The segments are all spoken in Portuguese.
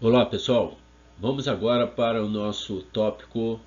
Olá pessoal, vamos agora para o nosso tópico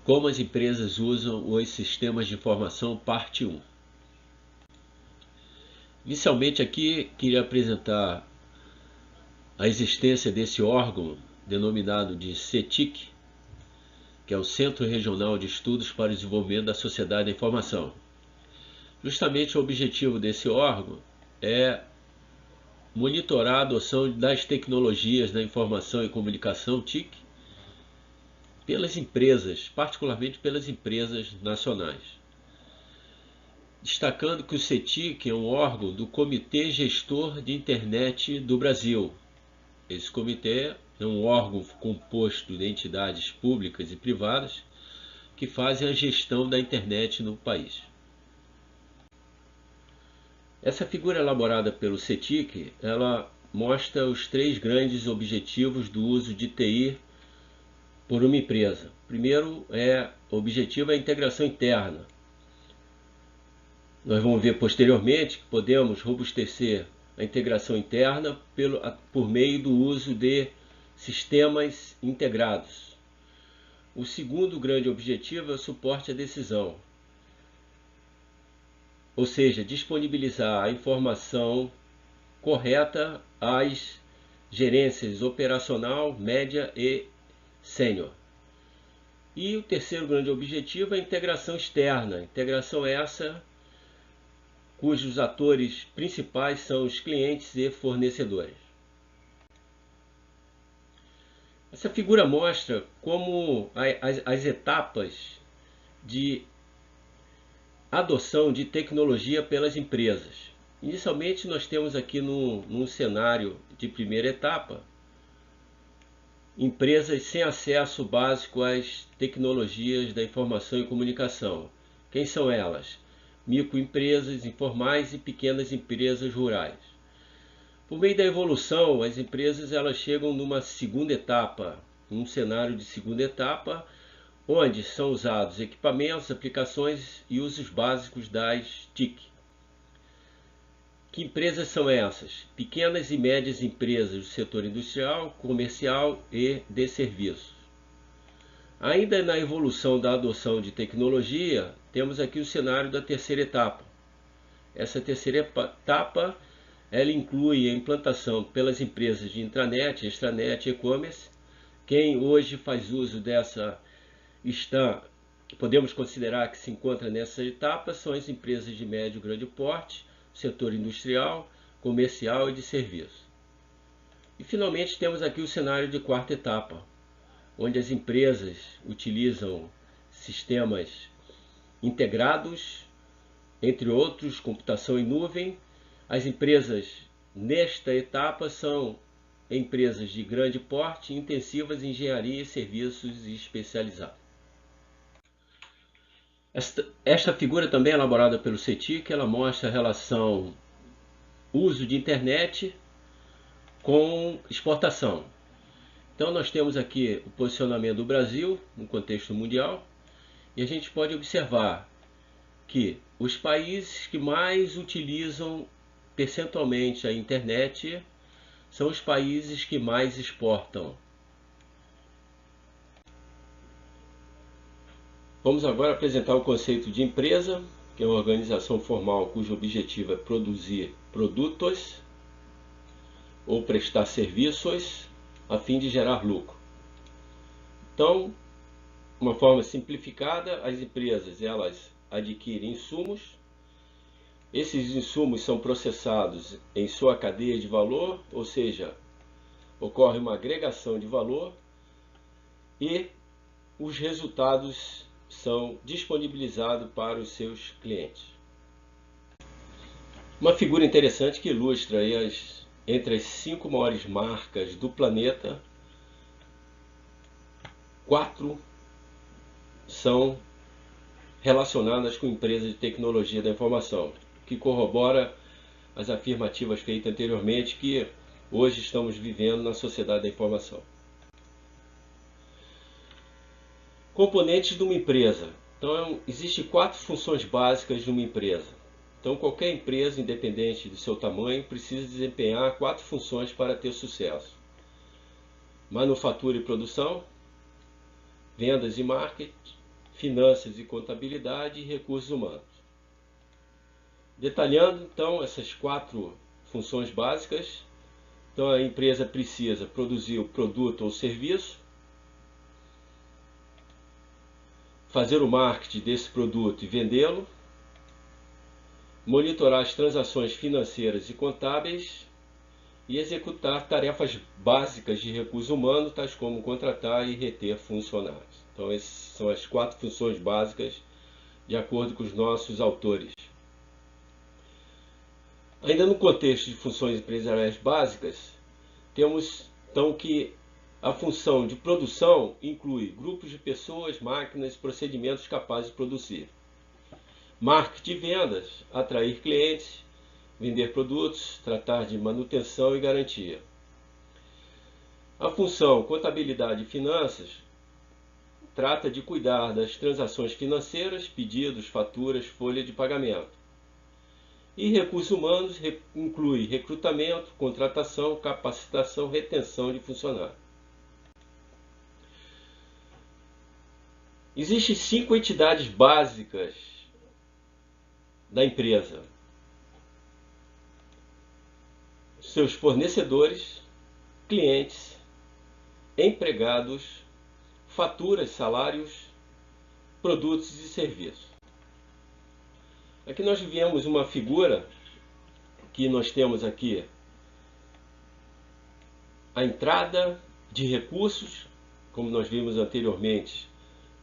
como as empresas usam os sistemas de informação, parte 1. Inicialmente aqui queria apresentar a existência desse órgão denominado de CETIC, que é o Centro Regional de Estudos para o Desenvolvimento da Sociedade da Informação. Justamente o objetivo desse órgão é monitorar a adoção das tecnologias da informação e comunicação, TIC, pelas empresas, particularmente pelas empresas nacionais. Destacando que o CETIC é um órgão do Comitê Gestor de Internet do Brasil. Esse comitê é um órgão composto de entidades públicas e privadas que fazem a gestão da internet no país. Essa figura elaborada pelo CETIC, ela mostra os 3 grandes objetivos do uso de TI por uma empresa. Primeiro, o objetivo é a integração interna. Nós vamos ver posteriormente que podemos robustecer a integração interna por meio do uso de sistemas integrados. O segundo grande objetivo é o suporte à decisão, ou seja, disponibilizar a informação correta às gerências operacional, média e sênior. E o terceiro grande objetivo é a integração externa. Integração essa cujos atores principais são os clientes e fornecedores. Essa figura mostra como as etapas de adoção de tecnologia pelas empresas. Inicialmente nós temos aqui num cenário de primeira etapa, empresas sem acesso básico às tecnologias da informação e comunicação. Quem são elas? Microempresas informais e pequenas empresas rurais. Por meio da evolução, as empresas elas chegam numa segunda etapa, num cenário de segunda etapa, onde são usados equipamentos, aplicações e usos básicos das TIC. Que empresas são essas? Pequenas e médias empresas do setor industrial, comercial e de serviços. Ainda na evolução da adoção de tecnologia, temos aqui o cenário da terceira etapa. Essa terceira etapa ela inclui a implantação pelas empresas de intranet, extranet e e-commerce. Quem hoje faz uso dessa podemos considerar que se encontra nessa etapa são as empresas de médio e grande porte, setor industrial, comercial e de serviço. E finalmente temos aqui o cenário de quarta etapa, onde as empresas utilizam sistemas integrados, entre outros, computação em nuvem. As empresas nesta etapa são empresas de grande porte, intensivas em engenharia e serviços especializados. Esta figura também é elaborada pelo CETIC, ela mostra a relação uso de internet com exportação. Então nós temos aqui o posicionamento do Brasil no contexto mundial e a gente pode observar que os países que mais utilizam percentualmente a internet são os países que mais exportam. Vamos agora apresentar o conceito de empresa, que é uma organização formal cujo objetivo é produzir produtos ou prestar serviços a fim de gerar lucro. Então, uma forma simplificada, as empresas elas adquirem insumos. Esses insumos são processados em sua cadeia de valor, ou seja, ocorre uma agregação de valor e os resultados são disponibilizados para os seus clientes. Uma figura interessante que ilustra aí entre as 5 maiores marcas do planeta, 4 são relacionadas com empresas de tecnologia da informação, que corrobora as afirmativas feitas anteriormente que hoje estamos vivendo na sociedade da informação. Componentes de uma empresa. Então, existem 4 funções básicas de uma empresa. Então, qualquer empresa, independente do seu tamanho, precisa desempenhar 4 funções para ter sucesso. manufatura e produção, vendas e marketing, finanças e contabilidade e recursos humanos. Detalhando então essas 4 funções básicas, então a empresa precisa produzir o produto ou serviço, fazer o marketing desse produto e vendê-lo, monitorar as transações financeiras e contábeis e executar tarefas básicas de recursos humanos, tais como contratar e reter funcionários. Então essas são as 4 funções básicas de acordo com os nossos autores. Ainda no contexto de funções empresariais básicas, temos então que a função de produção inclui grupos de pessoas, máquinas e procedimentos capazes de produzir. Marketing e vendas, atrair clientes, vender produtos, tratar de manutenção e garantia. A função contabilidade e finanças trata de cuidar das transações financeiras, pedidos, faturas, folha de pagamento. E recursos humanos inclui recrutamento, contratação, capacitação, retenção de funcionários. Existem 5 entidades básicas da empresa: seus fornecedores, clientes, empregados, faturas, salários, produtos e serviços. Aqui nós vemos uma figura que nós temos aqui a entrada de recursos, como nós vimos anteriormente,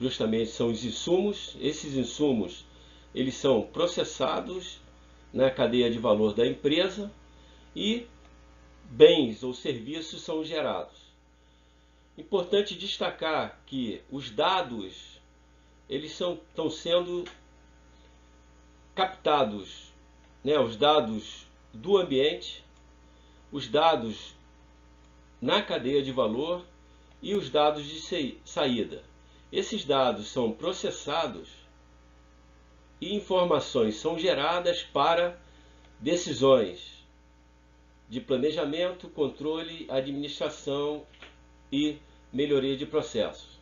justamente são os insumos. Esses insumos eles são processados na cadeia de valor da empresa e bens ou serviços são gerados. Importante destacar que os dados eles estão sendo captados, os dados do ambiente, os dados na cadeia de valor e os dados de saída. Esses dados são processados e informações são geradas para decisões de planejamento, controle, administração e melhoria de processos.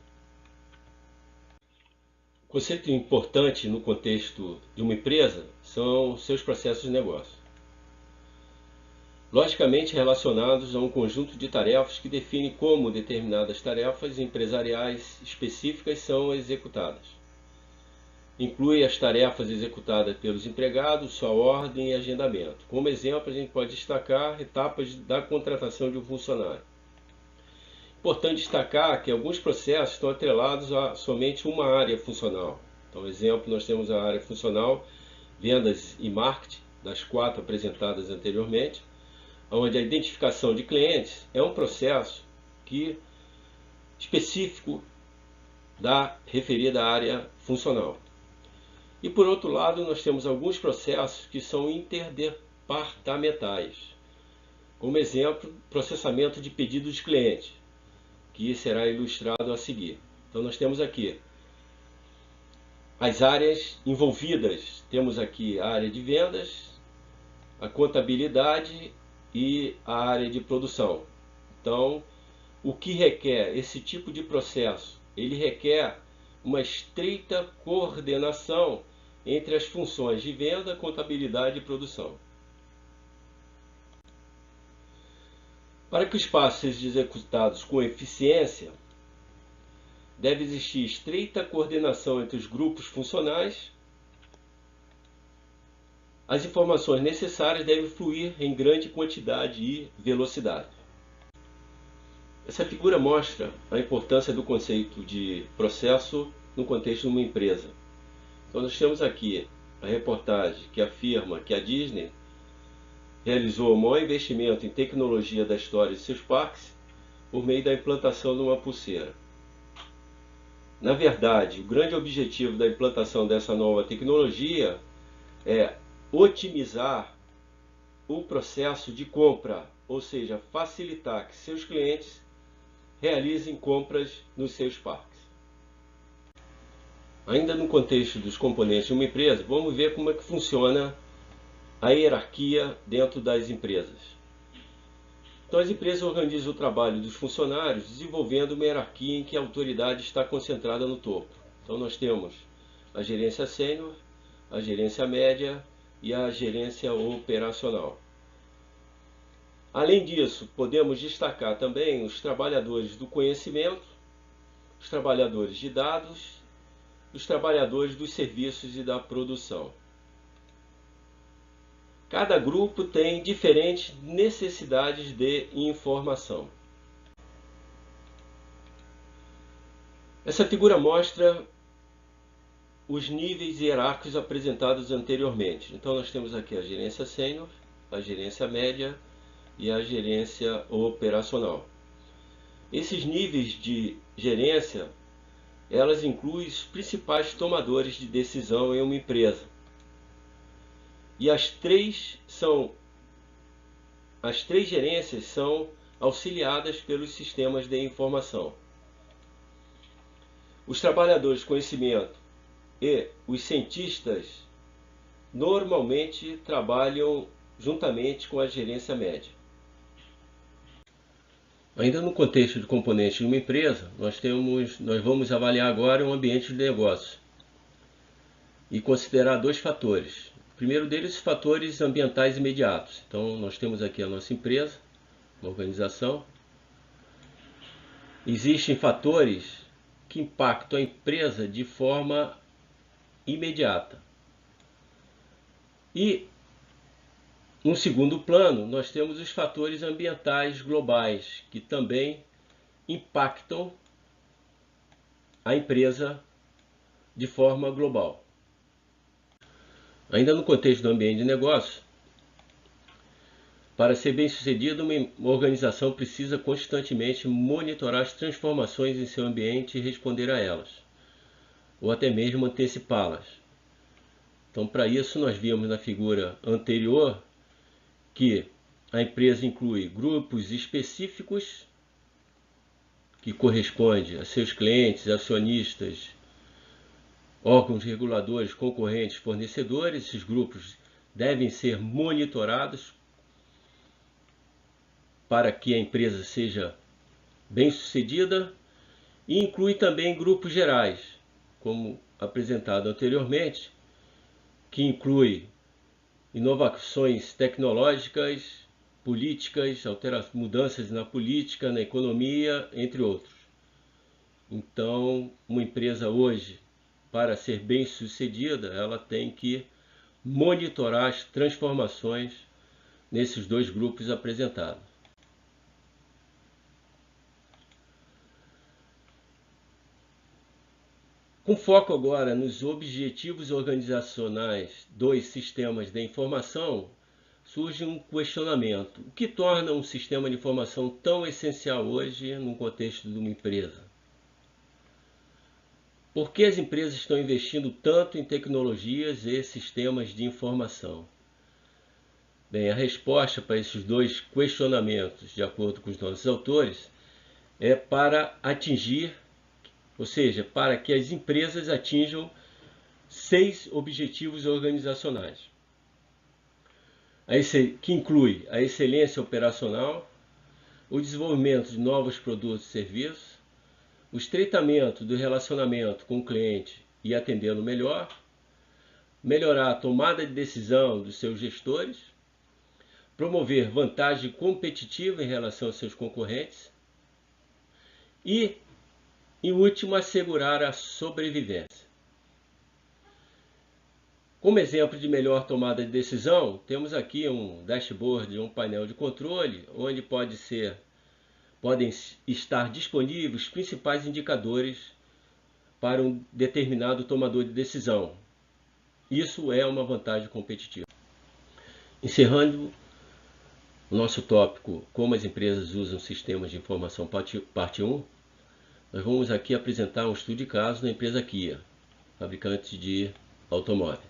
Conceito importante no contexto de uma empresa são seus processos de negócio, logicamente relacionados a um conjunto de tarefas que define como determinadas tarefas empresariais específicas são executadas. Inclui as tarefas executadas pelos empregados, sua ordem e agendamento. Como exemplo, a gente pode destacar etapas da contratação de um funcionário. Importante destacar que alguns processos estão atrelados a somente uma área funcional. Então, exemplo, nós temos a área funcional, vendas e marketing, das 4 apresentadas anteriormente, onde a identificação de clientes é um processo específico da referida área funcional. E por outro lado, nós temos alguns processos que são interdepartamentais. Como exemplo, processamento de pedidos de cliente, que será ilustrado a seguir. Então nós temos aqui as áreas envolvidas. Temos aqui a área de vendas, a contabilidade e a área de produção. Então, o que requer esse tipo de processo? Ele requer uma estreita coordenação entre as funções de venda, contabilidade e produção. Para que os passos sejam executados com eficiência, deve existir estreita coordenação entre os grupos funcionais. As informações necessárias devem fluir em grande quantidade e velocidade. Essa figura mostra a importância do conceito de processo no contexto de uma empresa. Então nós temos aqui a reportagem que afirma que a Disney realizou o maior investimento em tecnologia da história de seus parques por meio da implantação de uma pulseira. Na verdade, o grande objetivo da implantação dessa nova tecnologia é otimizar o processo de compra, ou seja, facilitar que seus clientes realizem compras nos seus parques. Ainda no contexto dos componentes de uma empresa, vamos ver como é que funciona a hierarquia dentro das empresas. Então, as empresas organizam o trabalho dos funcionários desenvolvendo uma hierarquia em que a autoridade está concentrada no topo. Então, nós temos a gerência sênior, a gerência média e a gerência operacional. Além disso, podemos destacar também os trabalhadores do conhecimento, os trabalhadores de dados, os trabalhadores dos serviços e da produção. Cada grupo tem diferentes necessidades de informação. Essa figura mostra os níveis hierárquicos apresentados anteriormente. Então nós temos aqui a gerência sênior, a gerência média e a gerência operacional. Esses níveis de gerência, elas incluem os principais tomadores de decisão em uma empresa. E as três gerências são auxiliadas pelos sistemas de informação. Os trabalhadores de conhecimento e os cientistas normalmente trabalham juntamente com a gerência média. Ainda no contexto de componentes de uma empresa, nós vamos avaliar agora o ambiente de negócio e considerar dois fatores. O primeiro deles, fatores ambientais imediatos. Então, nós temos aqui a nossa empresa, uma organização. Existem fatores que impactam a empresa de forma imediata. E, no segundo plano, nós temos os fatores ambientais globais, que também impactam a empresa de forma global. Ainda no contexto do ambiente de negócio, para ser bem sucedida, uma organização precisa constantemente monitorar as transformações em seu ambiente e responder a elas, ou até mesmo antecipá-las. Então, para isso, nós vimos na figura anterior que a empresa inclui grupos específicos que correspondem a seus clientes, acionistas, órgãos reguladores, concorrentes, fornecedores. Esses grupos devem ser monitorados para que a empresa seja bem sucedida, e inclui também grupos gerais, como apresentado anteriormente, que inclui inovações tecnológicas, políticas, mudanças na política, na economia, entre outros. Então, uma empresa hoje, para ser bem sucedida, ela tem que monitorar as transformações nesses dois grupos apresentados. Com foco agora nos objetivos organizacionais dos sistemas de informação, surge um questionamento. O que torna um sistema de informação tão essencial hoje no contexto de uma empresa? Por que as empresas estão investindo tanto em tecnologias e sistemas de informação? Bem, a resposta para esses dois questionamentos, de acordo com os nossos autores, é para atingir, ou seja, para que as empresas atinjam 6 objetivos organizacionais, que inclui a excelência operacional, o desenvolvimento de novos produtos e serviços, o estreitamento do relacionamento com o cliente e atendê-lo melhor, melhorar a tomada de decisão dos seus gestores, promover vantagem competitiva em relação aos seus concorrentes e, em último, assegurar a sobrevivência. Como exemplo de melhor tomada de decisão, temos aqui um dashboard, um painel de controle, onde podem estar disponíveis os principais indicadores para um determinado tomador de decisão. Isso é uma vantagem competitiva. Encerrando o nosso tópico, como as empresas usam sistemas de informação, parte 1, nós vamos aqui apresentar um estudo de caso da empresa Kia, fabricante de automóvel.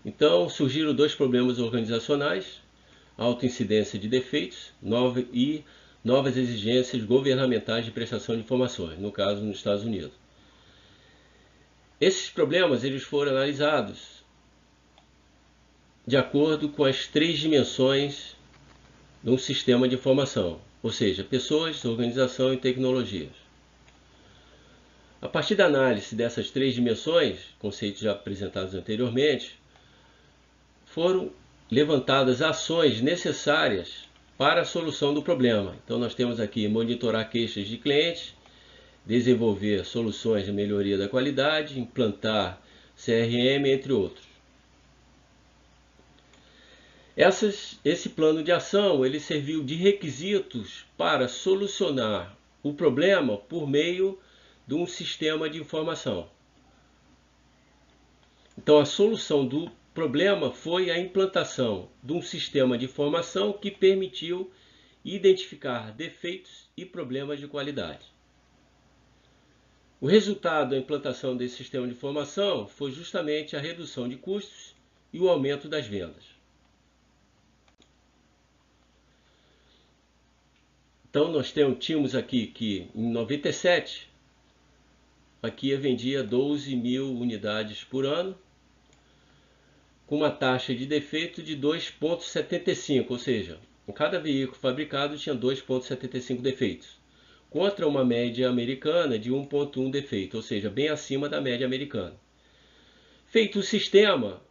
Então, surgiram dois problemas organizacionais: alta incidência de defeitos e novas exigências governamentais de prestação de informações, no caso nos Estados Unidos. Esses problemas eles foram analisados de acordo com as 3 dimensões de um sistema de informação, ou seja, pessoas, organização e tecnologias. A partir da análise dessas três dimensões, conceitos já apresentados anteriormente, foram levantadas ações necessárias para a solução do problema. Então nós temos aqui monitorar queixas de clientes, desenvolver soluções de melhoria da qualidade, implantar CRM, entre outros. Esse plano de ação ele serviu de requisitos para solucionar o problema por meio de um sistema de informação. Então a solução do problema foi a implantação de um sistema de informação que permitiu identificar defeitos e problemas de qualidade. O resultado da implantação desse sistema de informação foi justamente a redução de custos e o aumento das vendas. Então nós tínhamos aqui que em 97, a Kia vendia 12 mil unidades por ano, com uma taxa de defeito de 2,75, ou seja, em cada veículo fabricado tinha 2,75 defeitos, contra uma média americana de 1,1 defeito, ou seja, bem acima da média americana. Feito o sistema,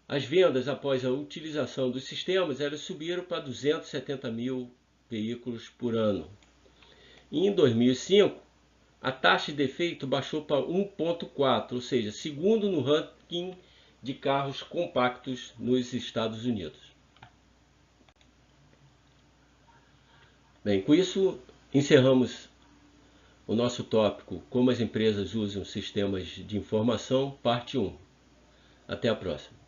as vendas após a utilização dos sistemas elas subiram para 270 mil veículos por ano. E em 2005, a taxa de defeito baixou para 1,4, ou seja, segundo no ranking de carros compactos nos Estados Unidos. Bem, com isso encerramos o nosso tópico Como as empresas usam sistemas de informação, parte 1. Até a próxima.